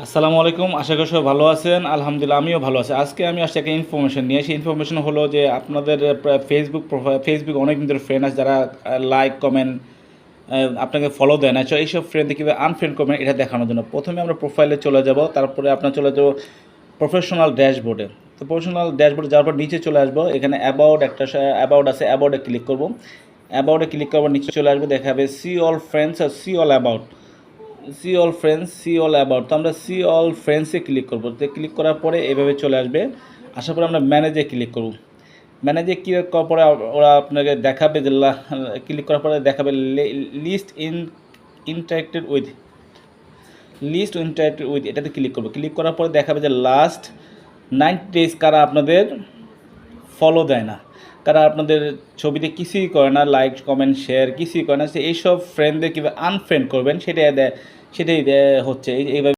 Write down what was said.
আসসালামু আলাইকুম, আশা করি সবাই ভালো আছেন। আলহামদুলিল্লাহ আমিও ভালো আছি। আজকে আমি আসছি একটা ইনফরমেশন নিয়ে। সেই ইনফরমেশন হলো যে আপনাদের ফেসবুক অনেক দিন ধরে ফ্রেন্ড আছে যারা লাইক কমেন্ট আপনাকে ফলো দেয় না। এইসব ফ্রেন্ডকে কীভাবে আনফ্রেন্ড করবেন এটা দেখানোর জন্য প্রথমে আমরা প্রোফাইলে চলে যাব, তারপরে আপনার চলে যাব প্রফেশনাল ড্যাশবোর্ডে। তো প্রফেশনাল ড্যাশবোর্ডে যাওয়ার পর নিচে চলে আসবো, এখানে অ্যাবাউট আছে, অ্যাবাউটে ক্লিক করব। অ্যাবাউটে ক্লিক করবো, নিচে চলে আসবো, দেখাবে সি অল ফ্রেন্ডস আর see all about. See all friends, see all about. তো আমরা সি অল ফ্রেন্ডসে ক্লিক করবো। তো ক্লিক করার পরে এভাবে চলে আসবে। আসার পরে আমরা ম্যানেজে ক্লিক করব। ম্যানেজে ক্লিক করার পরে ওরা আপনাকে দেখাবে যে ক্লিক করার পরে দেখাবে লিস্ট ইন্টারেক্টেড উইথ এটাতে ক্লিক করবো। ক্লিক করার পরে দেখাবে যে লাস্ট 90 ডেজ কারা আপনাদের ফলো দেয় না, কারা আপনাদের ছবিতে কিছুই করে না, লাইক কমেন্ট শেয়ার কিছুই করে না। এইসব ফ্রেন্ডদের কীভাবে আনফ্রেন্ড করবেন সেটাই হচ্ছে এইভাবে।